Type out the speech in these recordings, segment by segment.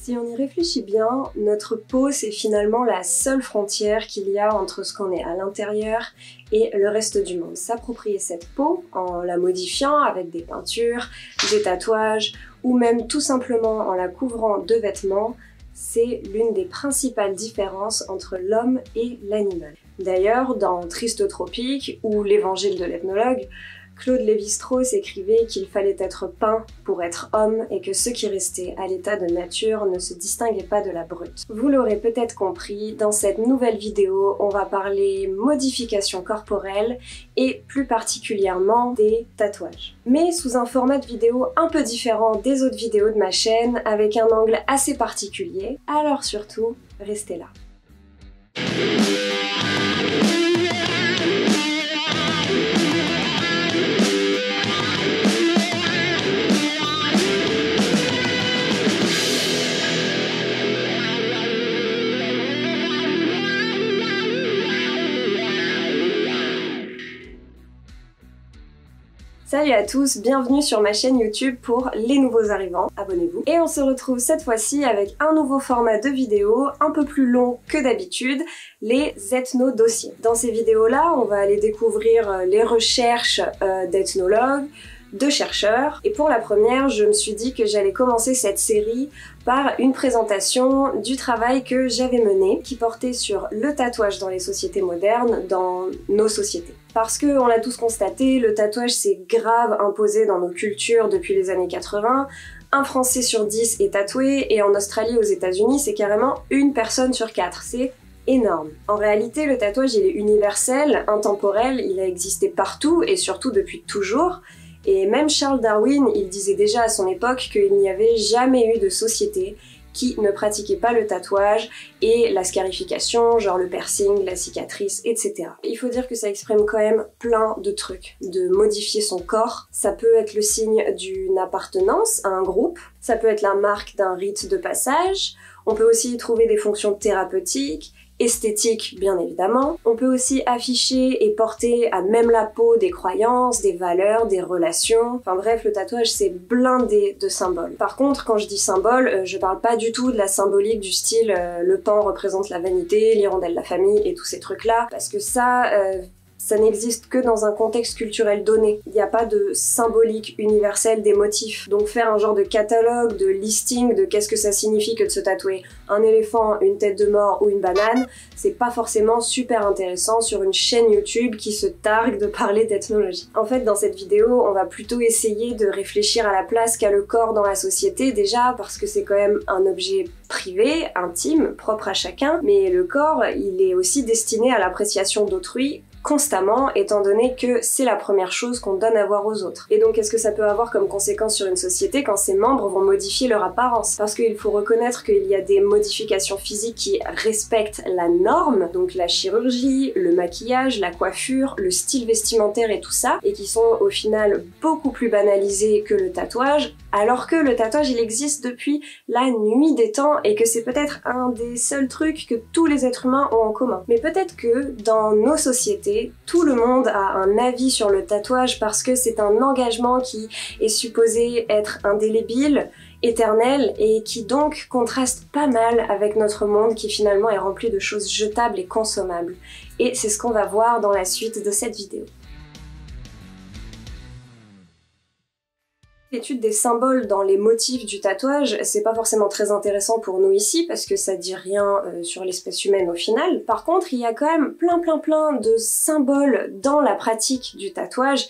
Si on y réfléchit bien, notre peau c'est finalement la seule frontière qu'il y a entre ce qu'on est à l'intérieur et le reste du monde. S'approprier cette peau en la modifiant avec des peintures, des tatouages ou même tout simplement en la couvrant de vêtements, c'est l'une des principales différences entre l'homme et l'animal. D'ailleurs, dans Tristotropique ou l'Évangile de l'ethnologue, Claude Lévi-Strauss écrivait qu'il fallait être peint pour être homme et que ceux qui restaient à l'état de nature ne se distinguaient pas de la brute. Vous l'aurez peut-être compris, dans cette nouvelle vidéo, on va parler modification corporelle et plus particulièrement des tatouages. Mais sous un format de vidéo un peu différent des autres vidéos de ma chaîne, avec un angle assez particulier, alors surtout, restez là. Salut à tous, bienvenue sur ma chaîne YouTube pour les nouveaux arrivants, abonnez-vous. Et on se retrouve cette fois-ci avec un nouveau format de vidéo, un peu plus long que d'habitude, les ethnodossiers. Dans ces vidéos-là, on va aller découvrir les recherches d'ethnologues, de chercheurs. Et pour la première, je me suis dit que j'allais commencer cette série par une présentation du travail que j'avais mené, qui portait sur le tatouage dans les sociétés modernes, dans nos sociétés. Parce que, on l'a tous constaté, le tatouage s'est grave imposé dans nos cultures depuis les années 80. Un Français sur 10 est tatoué, et en Australie, aux États-Unis, c'est carrément une personne sur 4. C'est énorme. En réalité, le tatouage, il est universel, intemporel, il a existé partout, et surtout depuis toujours. Et même Charles Darwin, il disait déjà à son époque qu'il n'y avait jamais eu de société qui ne pratiquait pas le tatouage et la scarification, genre le piercing, la cicatrice, etc. Il faut dire que ça exprime quand même plein de trucs. De modifier son corps, ça peut être le signe d'une appartenance à un groupe, ça peut être la marque d'un rite de passage, on peut aussi y trouver des fonctions thérapeutiques, esthétique bien évidemment. On peut aussi afficher et porter à même la peau des croyances, des valeurs, des relations. Enfin bref, le tatouage c'est blindé de symboles. Par contre, quand je dis symbole, je parle pas du tout de la symbolique du style le pan représente la vanité, l'hirondelle la famille et tous ces trucs là, parce que ça n'existe que dans un contexte culturel donné. Il n'y a pas de symbolique universelle des motifs. Donc faire un genre de catalogue, de listing de qu'est-ce que ça signifie que de se tatouer un éléphant, une tête de mort ou une banane, c'est pas forcément super intéressant sur une chaîne YouTube qui se targue de parler d'ethnologie. En fait, dans cette vidéo, on va plutôt essayer de réfléchir à la place qu'a le corps dans la société, déjà parce que c'est quand même un objet privé, intime, propre à chacun, mais le corps, il est aussi destiné à l'appréciation d'autrui, constamment, étant donné que c'est la première chose qu'on donne à voir aux autres. Et donc, qu'est-ce que ça peut avoir comme conséquence sur une société quand ses membres vont modifier leur apparence? Parce qu'il faut reconnaître qu'il y a des modifications physiques qui respectent la norme, donc la chirurgie, le maquillage, la coiffure, le style vestimentaire et tout ça, et qui sont au final beaucoup plus banalisées que le tatouage, alors que le tatouage il existe depuis la nuit des temps et que c'est peut-être un des seuls trucs que tous les êtres humains ont en commun. Mais peut-être que dans nos sociétés, tout le monde a un avis sur le tatouage parce que c'est un engagement qui est supposé être indélébile, éternel et qui donc contraste pas mal avec notre monde qui finalement est rempli de choses jetables et consommables. Et c'est ce qu'on va voir dans la suite de cette vidéo. L'étude des symboles dans les motifs du tatouage, c'est pas forcément très intéressant pour nous ici parce que ça dit rien sur l'espèce humaine au final. Par contre, il y a quand même plein de symboles dans la pratique du tatouage,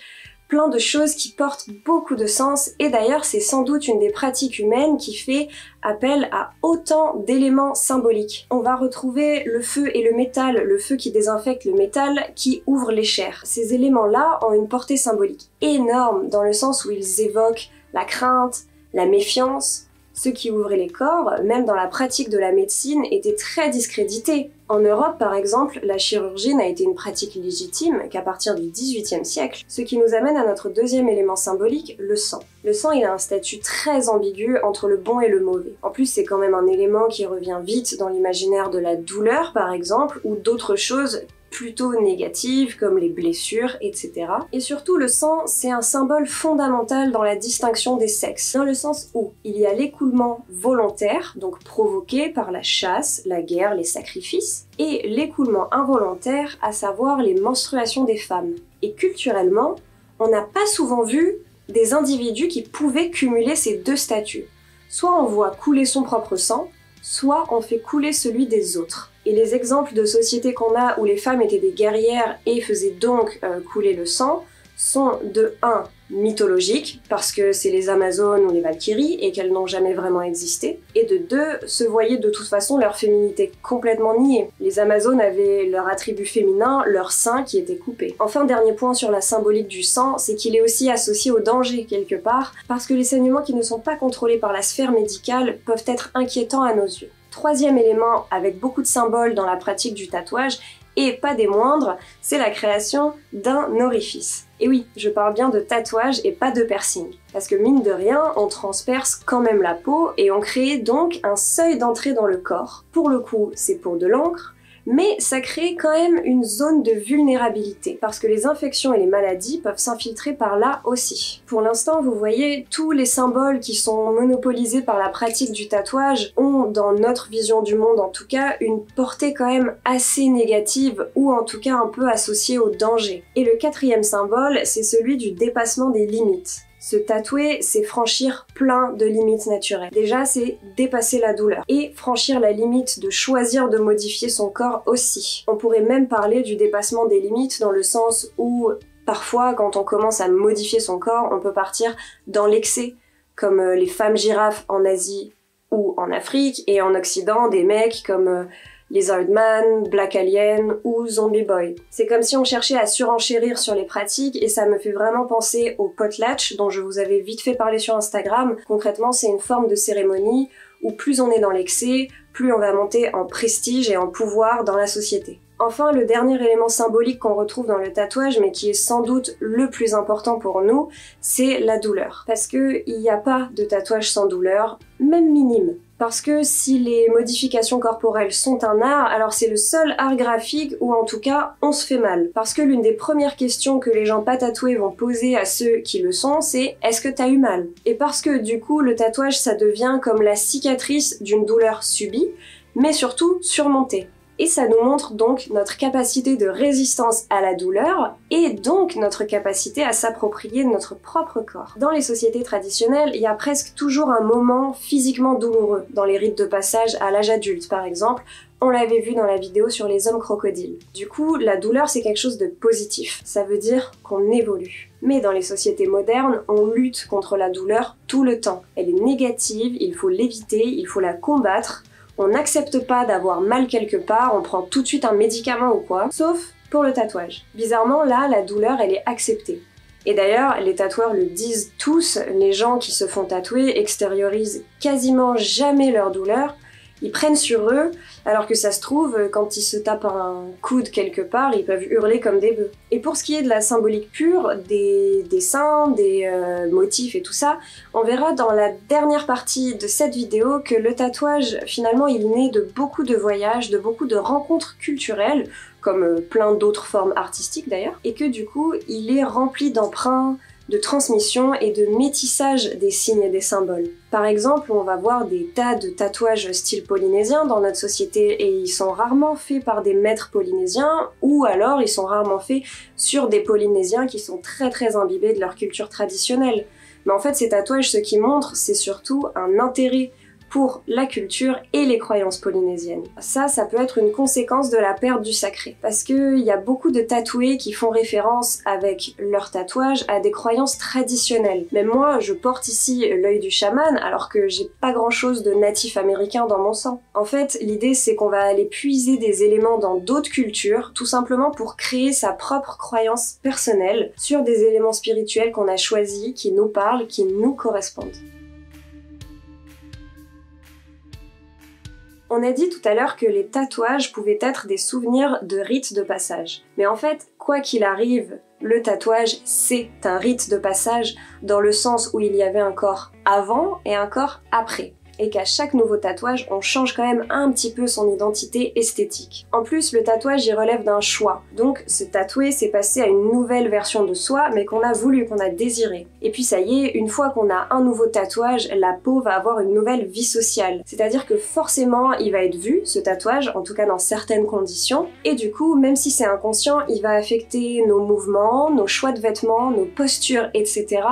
plein de choses qui portent beaucoup de sens et d'ailleurs c'est sans doute une des pratiques humaines qui fait appel à autant d'éléments symboliques. On va retrouver le feu et le métal, le feu qui désinfecte le métal, qui ouvre les chairs. Ces éléments-là ont une portée symbolique énorme dans le sens où ils évoquent la crainte, la méfiance. Ceux qui ouvraient les corps, même dans la pratique de la médecine, étaient très discrédités. En Europe, par exemple, la chirurgie n'a été une pratique légitime qu'à partir du XVIIIe siècle, ce qui nous amène à notre deuxième élément symbolique, le sang. Le sang, il a un statut très ambigu entre le bon et le mauvais. En plus, c'est quand même un élément qui revient vite dans l'imaginaire de la douleur, par exemple, ou d'autres choses plutôt négatives comme les blessures, etc. Et surtout le sang, c'est un symbole fondamental dans la distinction des sexes, dans le sens où il y a l'écoulement volontaire, donc provoqué par la chasse, la guerre, les sacrifices, et l'écoulement involontaire, à savoir les menstruations des femmes. Et culturellement, on n'a pas souvent vu des individus qui pouvaient cumuler ces deux statuts. Soit on voit couler son propre sang, soit on fait couler celui des autres. Et les exemples de sociétés qu'on a où les femmes étaient des guerrières et faisaient donc couler le sang sont de 1 mythologiques, parce que c'est les Amazones ou les Valkyries et qu'elles n'ont jamais vraiment existé, et de 2 se voyaient de toute façon leur féminité complètement niée. Les Amazones avaient leur attribut féminin, leur sein qui était coupé. Enfin, dernier point sur la symbolique du sang, c'est qu'il est aussi associé au danger quelque part, parce que les saignements qui ne sont pas contrôlés par la sphère médicale peuvent être inquiétants à nos yeux. Troisième élément avec beaucoup de symboles dans la pratique du tatouage, et pas des moindres, c'est la création d'un orifice. Et oui, je parle bien de tatouage et pas de piercing. Parce que mine de rien, on transperce quand même la peau et on crée donc un seuil d'entrée dans le corps. Pour le coup, c'est pour de l'encre, mais ça crée quand même une zone de vulnérabilité, parce que les infections et les maladies peuvent s'infiltrer par là aussi. Pour l'instant, vous voyez, tous les symboles qui sont monopolisés par la pratique du tatouage ont, dans notre vision du monde en tout cas, une portée quand même assez négative, ou en tout cas un peu associée au danger. Et le 4e symbole, c'est celui du dépassement des limites. Se tatouer, c'est franchir plein de limites naturelles. Déjà, c'est dépasser la douleur. Et franchir la limite de choisir de modifier son corps aussi. On pourrait même parler du dépassement des limites dans le sens où, parfois, quand on commence à modifier son corps, on peut partir dans l'excès, comme les femmes girafes en Asie ou en Afrique, et en Occident, des mecs comme Lizard Man, Black Alien ou Zombie Boy. C'est comme si on cherchait à surenchérir sur les pratiques et ça me fait vraiment penser au potlatch dont je vous avais vite fait parler sur Instagram. Concrètement, c'est une forme de cérémonie où plus on est dans l'excès, plus on va monter en prestige et en pouvoir dans la société. Enfin, le dernier élément symbolique qu'on retrouve dans le tatouage, mais qui est sans doute le plus important pour nous, c'est la douleur. Parce que il n'y a pas de tatouage sans douleur, même minime. Parce que si les modifications corporelles sont un art, alors c'est le seul art graphique où en tout cas on se fait mal. Parce que l'une des premières questions que les gens pas tatoués vont poser à ceux qui le sont, c'est « Est-ce que t'as eu mal ?» Et parce que du coup le tatouage ça devient comme la cicatrice d'une douleur subie, mais surtout surmontée. Et ça nous montre donc notre capacité de résistance à la douleur et donc notre capacité à s'approprier notre propre corps. Dans les sociétés traditionnelles, il y a presque toujours un moment physiquement douloureux. Dans les rites de passage à l'âge adulte par exemple, on l'avait vu dans la vidéo sur les hommes crocodiles. Du coup, la douleur c'est quelque chose de positif, ça veut dire qu'on évolue. Mais dans les sociétés modernes, on lutte contre la douleur tout le temps. Elle est négative, il faut l'éviter, il faut la combattre. On n'accepte pas d'avoir mal quelque part, on prend tout de suite un médicament ou quoi, sauf pour le tatouage. Bizarrement, là, la douleur, elle est acceptée. Et d'ailleurs, les tatoueurs le disent tous, les gens qui se font tatouer extériorisent quasiment jamais leur douleur, ils prennent sur eux, alors que ça se trouve, quand ils se tapent un coude quelque part, ils peuvent hurler comme des bœufs. Et pour ce qui est de la symbolique pure, des dessins, des motifs et tout ça, on verra dans la dernière partie de cette vidéo que le tatouage, finalement, il naît de beaucoup de voyages, de beaucoup de rencontres culturelles, comme plein d'autres formes artistiques d'ailleurs, et que du coup, il est rempli d'emprunts, de transmission et de métissage des signes et des symboles. Par exemple, on va voir des tas de tatouages style polynésien dans notre société et ils sont rarement faits par des maîtres polynésiens ou alors ils sont rarement faits sur des Polynésiens qui sont très imbibés de leur culture traditionnelle. Mais en fait, ces tatouages, ce qu'ils montrent, c'est surtout un intérêt pour la culture et les croyances polynésiennes. Ça peut être une conséquence de la perte du sacré. Parce qu'il y a beaucoup de tatoués qui font référence avec leur tatouage à des croyances traditionnelles. Même moi, je porte ici l'œil du chaman alors que j'ai pas grand chose de natif américain dans mon sang. En fait, l'idée c'est qu'on va aller puiser des éléments dans d'autres cultures, tout simplement pour créer sa propre croyance personnelle sur des éléments spirituels qu'on a choisis, qui nous parlent, qui nous correspondent. On a dit tout à l'heure que les tatouages pouvaient être des souvenirs de rites de passage. Mais en fait, quoi qu'il arrive, le tatouage, c'est un rite de passage dans le sens où il y avait un corps avant et un corps après. et qu'à chaque nouveau tatouage, on change quand même un petit peu son identité esthétique. En plus, le tatouage, il relève d'un choix. Donc, se tatouer, c'est passer à une nouvelle version de soi, mais qu'on a voulu, qu'on a désiré. Et puis ça y est, une fois qu'on a un nouveau tatouage, la peau va avoir une nouvelle vie sociale. C'est-à-dire que forcément, il va être vu, ce tatouage, en tout cas dans certaines conditions, et du coup, même si c'est inconscient, il va affecter nos mouvements, nos choix de vêtements, nos postures, etc.,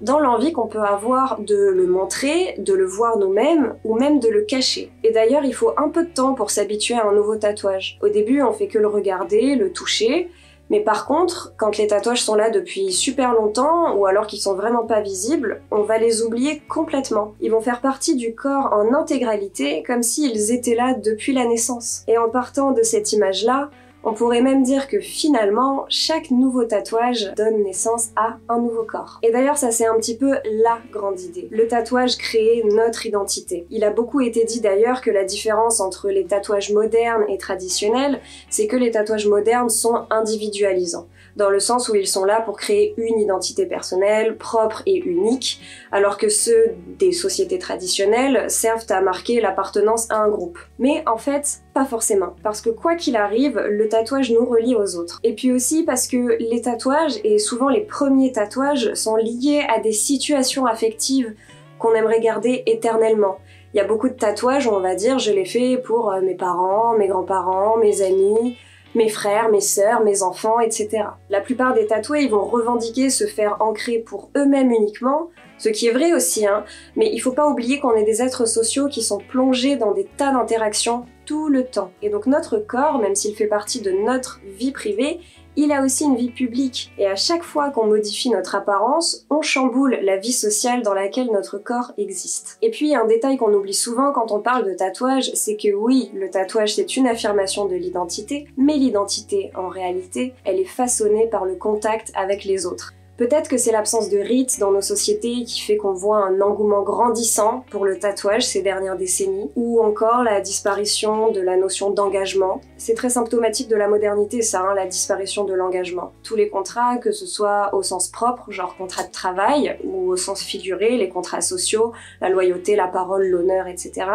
dans l'envie qu'on peut avoir de le montrer, de le voir nous-mêmes, ou même de le cacher. Et d'ailleurs, il faut un peu de temps pour s'habituer à un nouveau tatouage. Au début, on fait que le regarder, le toucher, mais par contre, quand les tatouages sont là depuis super longtemps, ou alors qu'ils sont vraiment pas visibles, on va les oublier complètement. Ils vont faire partie du corps en intégralité, comme s'ils étaient là depuis la naissance. Et en partant de cette image-là, on pourrait même dire que finalement, chaque nouveau tatouage donne naissance à un nouveau corps. Et d'ailleurs, ça c'est un petit peu la grande idée. Le tatouage crée notre identité. Il a beaucoup été dit d'ailleurs que la différence entre les tatouages modernes et traditionnels, c'est que les tatouages modernes sont individualisants, dans le sens où ils sont là pour créer une identité personnelle, propre et unique, alors que ceux des sociétés traditionnelles servent à marquer l'appartenance à un groupe. Mais en fait, pas forcément, parce que quoi qu'il arrive, le tatouage nous relie aux autres. Et puis aussi parce que les tatouages, et souvent les premiers tatouages, sont liés à des situations affectives qu'on aimerait garder éternellement. Il y a beaucoup de tatouages où on va dire je l'ai fait pour mes parents, mes grands-parents, mes amis, mes frères, mes sœurs, mes enfants, etc. La plupart des tatoués, ils vont revendiquer se faire ancrer pour eux-mêmes uniquement, ce qui est vrai aussi, hein, mais il faut pas oublier qu'on est des êtres sociaux qui sont plongés dans des tas d'interactions tout le temps. Et donc notre corps, même s'il fait partie de notre vie privée, il a aussi une vie publique. Et à chaque fois qu'on modifie notre apparence, on chamboule la vie sociale dans laquelle notre corps existe. Et puis un détail qu'on oublie souvent quand on parle de tatouage, c'est que oui, le tatouage c'est une affirmation de l'identité, mais l'identité, en réalité, elle est façonnée par le contact avec les autres. Peut-être que c'est l'absence de rites dans nos sociétés qui fait qu'on voit un engouement grandissant pour le tatouage ces dernières décennies, ou encore la disparition de la notion d'engagement. C'est très symptomatique de la modernité ça, hein, la disparition de l'engagement. Tous les contrats, que ce soit au sens propre, genre contrat de travail, ou au sens figuré, les contrats sociaux, la loyauté, la parole, l'honneur, etc.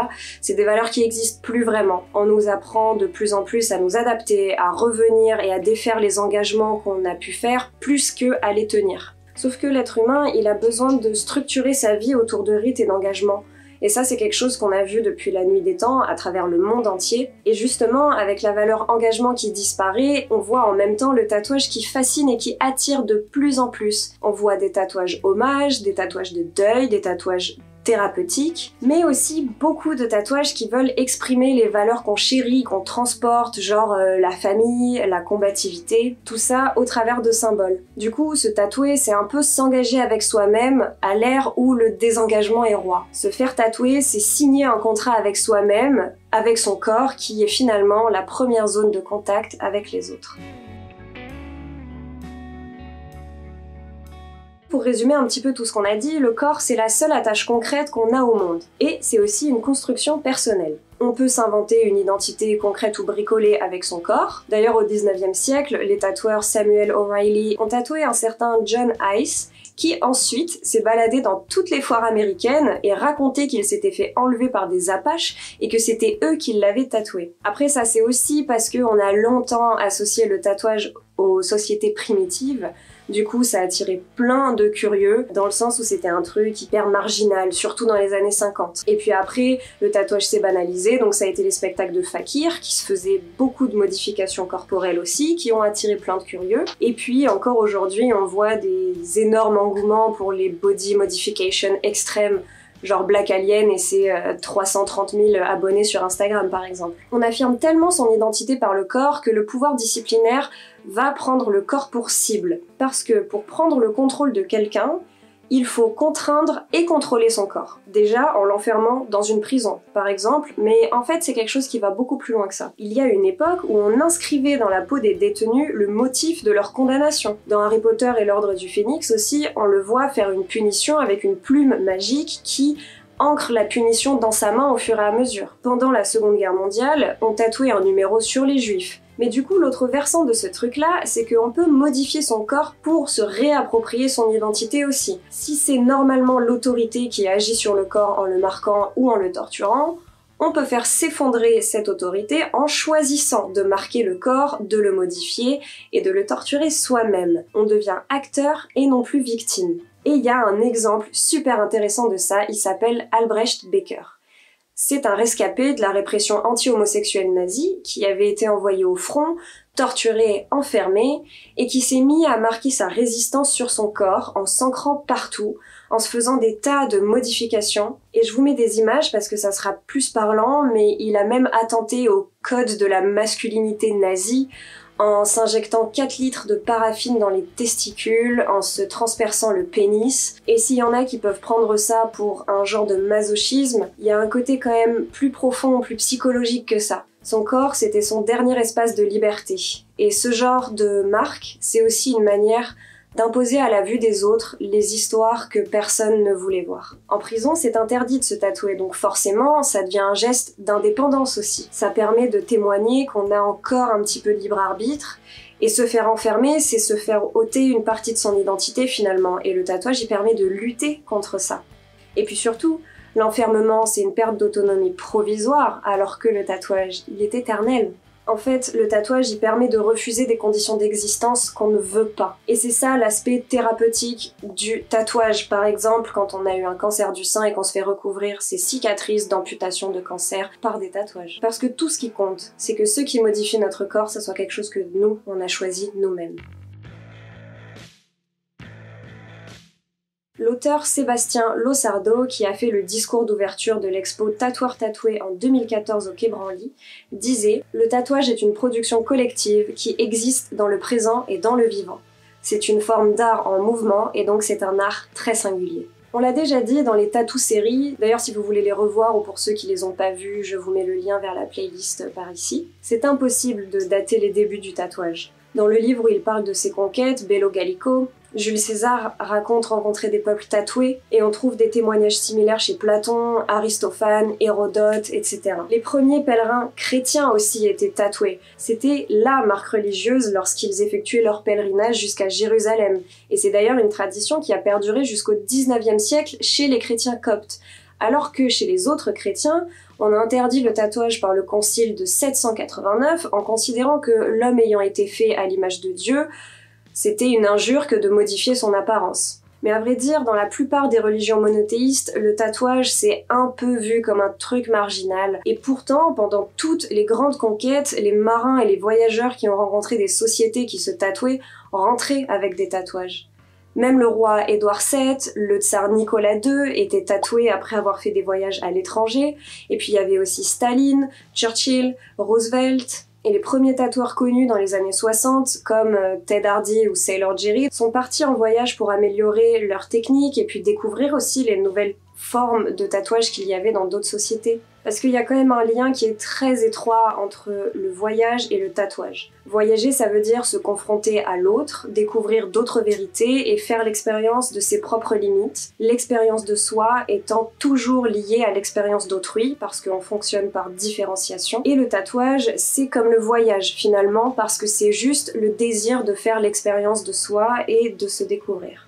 C'est des valeurs qui existent plus vraiment. On nous apprend de plus en plus à nous adapter, à revenir et à défaire les engagements qu'on a pu faire, plus que à les tenir. Sauf que l'être humain, il a besoin de structurer sa vie autour de rites et d'engagements. Et ça, c'est quelque chose qu'on a vu depuis la nuit des temps, à travers le monde entier. Et justement, avec la valeur engagement qui disparaît, on voit en même temps le tatouage qui fascine et qui attire de plus en plus. On voit des tatouages hommages, des tatouages de deuil, des tatouages thérapeutiques, mais aussi beaucoup de tatouages qui veulent exprimer les valeurs qu'on chérit, qu'on transporte, genre la famille, la combativité, tout ça au travers de symboles. Du coup, se tatouer, c'est un peu s'engager avec soi-même à l'ère où le désengagement est roi. Se faire tatouer, c'est signer un contrat avec soi-même, avec son corps, qui est finalement la première zone de contact avec les autres. Pour résumer un petit peu tout ce qu'on a dit, le corps c'est la seule attache concrète qu'on a au monde. Et c'est aussi une construction personnelle. On peut s'inventer une identité concrète ou bricolée avec son corps. D'ailleurs au 19e siècle, les tatoueurs Samuel O'Reilly ont tatoué un certain John Ice, qui ensuite s'est baladé dans toutes les foires américaines et raconté qu'il s'était fait enlever par des Apaches et que c'était eux qui l'avaient tatoué. Après ça c'est aussi parce qu'on a longtemps associé le tatouage aux sociétés primitives. Du coup, ça a attiré plein de curieux, dans le sens où c'était un truc hyper marginal, surtout dans les années 50. Et puis après, le tatouage s'est banalisé, donc ça a été les spectacles de fakir, qui se faisaient beaucoup de modifications corporelles aussi, qui ont attiré plein de curieux. Et puis, encore aujourd'hui, on voit des énormes engouements pour les body modification extrêmes, genre Black Alien et ses 330 000 abonnés sur Instagram par exemple. On affirme tellement son identité par le corps que le pouvoir disciplinaire va prendre le corps pour cible. Parce que pour prendre le contrôle de quelqu'un, il faut contraindre et contrôler son corps. Déjà en l'enfermant dans une prison, par exemple, mais en fait c'est quelque chose qui va beaucoup plus loin que ça. Il y a une époque où on inscrivait dans la peau des détenus le motif de leur condamnation. Dans Harry Potter et l'Ordre du Phénix aussi, on le voit faire une punition avec une plume magique qui ancre la punition dans sa main au fur et à mesure. Pendant la Seconde Guerre mondiale, on tatouait un numéro sur les Juifs, Mais du coup, l'autre versant de ce truc-là, c'est qu'on peut modifier son corps pour se réapproprier son identité aussi. Si c'est normalement l'autorité qui agit sur le corps en le marquant ou en le torturant, on peut faire s'effondrer cette autorité en choisissant de marquer le corps, de le modifier et de le torturer soi-même. On devient acteur et non plus victime. Et il y a un exemple super intéressant de ça, il s'appelle Albrecht Becker. C'est un rescapé de la répression anti-homosexuelle nazie qui avait été envoyé au front, torturé, enfermé, et qui s'est mis à marquer sa résistance sur son corps en s'ancrant partout, en se faisant des tas de modifications. Et je vous mets des images parce que ça sera plus parlant, mais il a même attenté au code de la masculinité nazie, en s'injectant 4 litres de paraffine dans les testicules, en se transperçant le pénis. Et s'il y en a qui peuvent prendre ça pour un genre de masochisme, il y a un côté quand même plus profond, plus psychologique que ça. Son corps, c'était son dernier espace de liberté. Et ce genre de marque, c'est aussi une manière d'imposer à la vue des autres les histoires que personne ne voulait voir. En prison, c'est interdit de se tatouer, donc forcément, ça devient un geste d'indépendance aussi. Ça permet de témoigner qu'on a encore un petit peu de libre arbitre, et se faire enfermer, c'est se faire ôter une partie de son identité finalement, et le tatouage, il permet de lutter contre ça. Et puis surtout, l'enfermement, c'est une perte d'autonomie provisoire, alors que le tatouage, il est éternel. En fait, le tatouage, il permet de refuser des conditions d'existence qu'on ne veut pas. Et c'est ça l'aspect thérapeutique du tatouage. Par exemple, quand on a eu un cancer du sein et qu'on se fait recouvrir ses cicatrices d'amputation de cancer par des tatouages. Parce que tout ce qui compte, c'est que ce qui modifie notre corps, ça soit quelque chose que nous, on a choisi nous-mêmes. L'auteur Sébastien Lossardo, qui a fait le discours d'ouverture de l'expo Tatoueur Tatoué en 2014 au Quai Branly, disait « Le tatouage est une production collective qui existe dans le présent et dans le vivant. C'est une forme d'art en mouvement et donc c'est un art très singulier. » On l'a déjà dit dans les tatou-séries, d'ailleurs si vous voulez les revoir ou pour ceux qui les ont pas vus, je vous mets le lien vers la playlist par ici. C'est impossible de dater les débuts du tatouage. Dans le livre où il parle de ses conquêtes, Bello Gallico, Jules César raconte rencontrer des peuples tatoués et on trouve des témoignages similaires chez Platon, Aristophane, Hérodote, etc. Les premiers pèlerins chrétiens aussi étaient tatoués. C'était la marque religieuse lorsqu'ils effectuaient leur pèlerinage jusqu'à Jérusalem. Et c'est d'ailleurs une tradition qui a perduré jusqu'au 19e siècle chez les chrétiens coptes. Alors que chez les autres chrétiens, on a interdit le tatouage par le concile de 789 en considérant que l'homme ayant été fait à l'image de Dieu, c'était une injure que de modifier son apparence. Mais à vrai dire, dans la plupart des religions monothéistes, le tatouage c'est un peu vu comme un truc marginal. Et pourtant, pendant toutes les grandes conquêtes, les marins et les voyageurs qui ont rencontré des sociétés qui se tatouaient rentraient avec des tatouages. Même le roi Édouard VII, le tsar Nicolas II étaient tatoués après avoir fait des voyages à l'étranger. Et puis il y avait aussi Staline, Churchill, Roosevelt. Et les premiers tatoueurs connus dans les années 60, comme Ted Hardy ou Sailor Jerry, sont partis en voyage pour améliorer leur technique et puis découvrir aussi les nouvelles formes de tatouage qu'il y avait dans d'autres sociétés. Parce qu'il y a quand même un lien qui est très étroit entre le voyage et le tatouage. Voyager, ça veut dire se confronter à l'autre, découvrir d'autres vérités et faire l'expérience de ses propres limites. L'expérience de soi étant toujours liée à l'expérience d'autrui, parce qu'on fonctionne par différenciation. Et le tatouage, c'est comme le voyage finalement, parce que c'est juste le désir de faire l'expérience de soi et de se découvrir.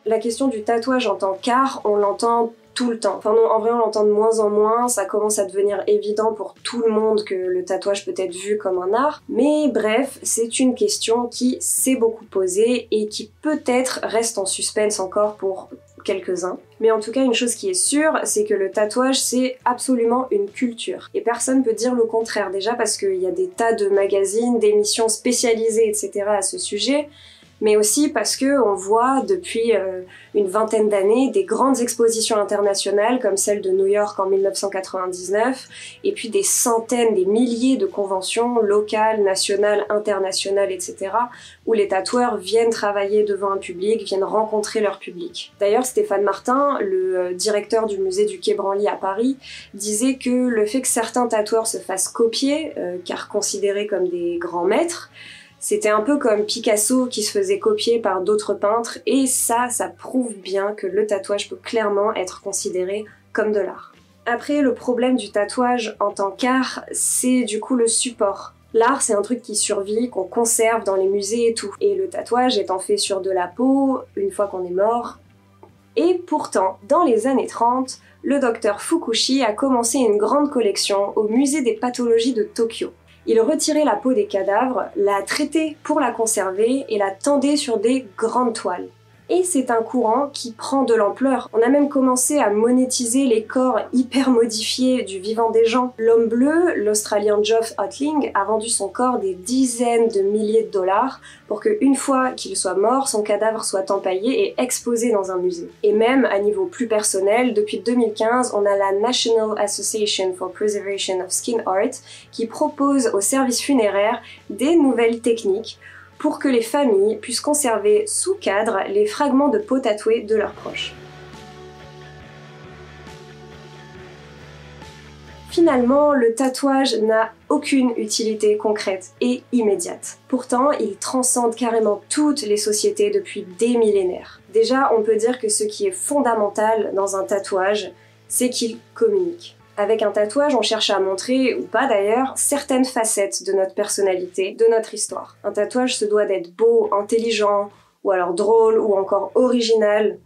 La question du tatouage en tant qu'art, on l'entend tout le temps. Enfin non, en vrai on l'entend de moins en moins, ça commence à devenir évident pour tout le monde que le tatouage peut être vu comme un art, mais bref, c'est une question qui s'est beaucoup posée et qui peut-être reste en suspense encore pour quelques-uns. Mais en tout cas, une chose qui est sûre, c'est que le tatouage, c'est absolument une culture. Et personne peut dire le contraire, déjà parce qu'il y a des tas de magazines, d'émissions spécialisées, etc. à ce sujet, mais aussi parce que on voit depuis une vingtaine d'années des grandes expositions internationales comme celle de New York en 1999, et puis des centaines, des milliers de conventions locales, nationales, internationales, etc. où les tatoueurs viennent travailler devant un public, viennent rencontrer leur public. D'ailleurs, Stéphane Martin, le directeur du musée du Quai Branly à Paris, disait que le fait que certains tatoueurs se fassent copier, car considérés comme des grands maîtres, c'était un peu comme Picasso qui se faisait copier par d'autres peintres, et ça prouve bien que le tatouage peut clairement être considéré comme de l'art. Après, le problème du tatouage en tant qu'art, c'est du coup le support. L'art, c'est un truc qui survit, qu'on conserve dans les musées et tout. Et le tatouage étant fait sur de la peau, une fois qu'on est mort. Et pourtant, dans les années 30, le docteur Fukushi a commencé une grande collection au musée des pathologies de Tokyo. Il retirait la peau des cadavres, la traitait pour la conserver et la tendait sur des grandes toiles. Et c'est un courant qui prend de l'ampleur. On a même commencé à monétiser les corps hyper modifiés du vivant des gens. L'homme bleu, l'Australien Geoff Otling, a vendu son corps des dizaines de milliers de dollars pour qu'une fois qu'il soit mort, son cadavre soit empaillé et exposé dans un musée. Et même à niveau plus personnel, depuis 2015, on a la National Association for Preservation of Skin Art qui propose aux services funéraires des nouvelles techniques pour que les familles puissent conserver sous cadre les fragments de peau tatouée de leurs proches. Finalement, le tatouage n'a aucune utilité concrète et immédiate. Pourtant, il transcende carrément toutes les sociétés depuis des millénaires. Déjà, on peut dire que ce qui est fondamental dans un tatouage, c'est qu'il communique. Avec un tatouage, on cherche à montrer, ou pas d'ailleurs, certaines facettes de notre personnalité, de notre histoire. Un tatouage se doit d'être beau, intelligent, ou alors drôle, ou encore original.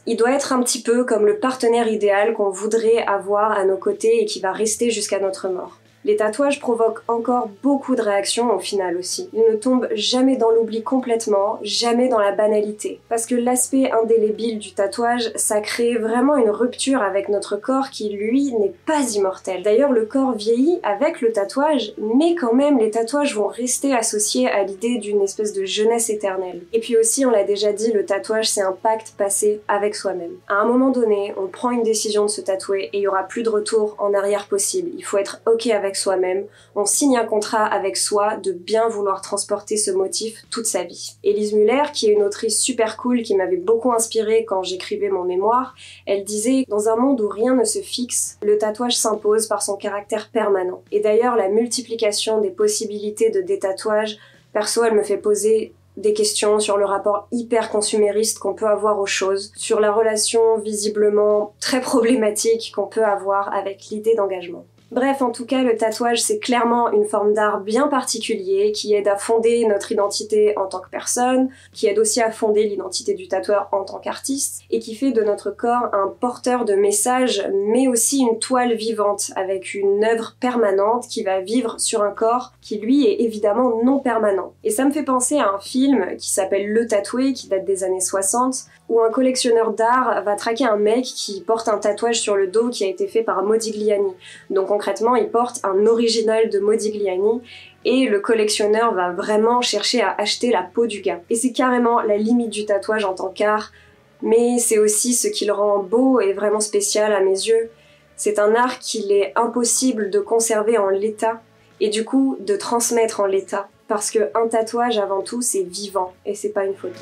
Il doit être un petit peu comme le partenaire idéal qu'on voudrait avoir à nos côtés et qui va rester jusqu'à notre mort. Les tatouages provoquent encore beaucoup de réactions au final aussi. Ils ne tombent jamais dans l'oubli complètement, jamais dans la banalité. Parce que l'aspect indélébile du tatouage, ça crée vraiment une rupture avec notre corps qui, lui, n'est pas immortel. D'ailleurs, le corps vieillit avec le tatouage, mais quand même, les tatouages vont rester associés à l'idée d'une espèce de jeunesse éternelle. Et puis aussi, on l'a déjà dit, le tatouage, c'est un pacte passé avec soi-même. À un moment donné, on prend une décision de se tatouer et il y aura plus de retour en arrière possible. Il faut être ok avec soi-même, on signe un contrat avec soi de bien vouloir transporter ce motif toute sa vie. Elise Muller, qui est une autrice super cool qui m'avait beaucoup inspirée quand j'écrivais mon mémoire, elle disait « Dans un monde où rien ne se fixe, le tatouage s'impose par son caractère permanent. » Et d'ailleurs, la multiplication des possibilités de détatouage, perso, elle me fait poser des questions sur le rapport hyper consumériste qu'on peut avoir aux choses, sur la relation visiblement très problématique qu'on peut avoir avec l'idée d'engagement. Bref, en tout cas, le tatouage, c'est clairement une forme d'art bien particulier qui aide à fonder notre identité en tant que personne, qui aide aussi à fonder l'identité du tatoueur en tant qu'artiste, et qui fait de notre corps un porteur de messages, mais aussi une toile vivante, avec une œuvre permanente qui va vivre sur un corps qui, lui, est évidemment non permanent. Et ça me fait penser à un film qui s'appelle Le Tatoué, qui date des années 60, où un collectionneur d'art va traquer un mec qui porte un tatouage sur le dos qui a été fait par Modigliani. Donc concrètement, il porte un original de Modigliani et le collectionneur va vraiment chercher à acheter la peau du gars. Et c'est carrément la limite du tatouage en tant qu'art, mais c'est aussi ce qui le rend beau et vraiment spécial à mes yeux. C'est un art qu'il est impossible de conserver en l'état et du coup de transmettre en l'état. Parce qu'un tatouage avant tout c'est vivant et c'est pas une photo.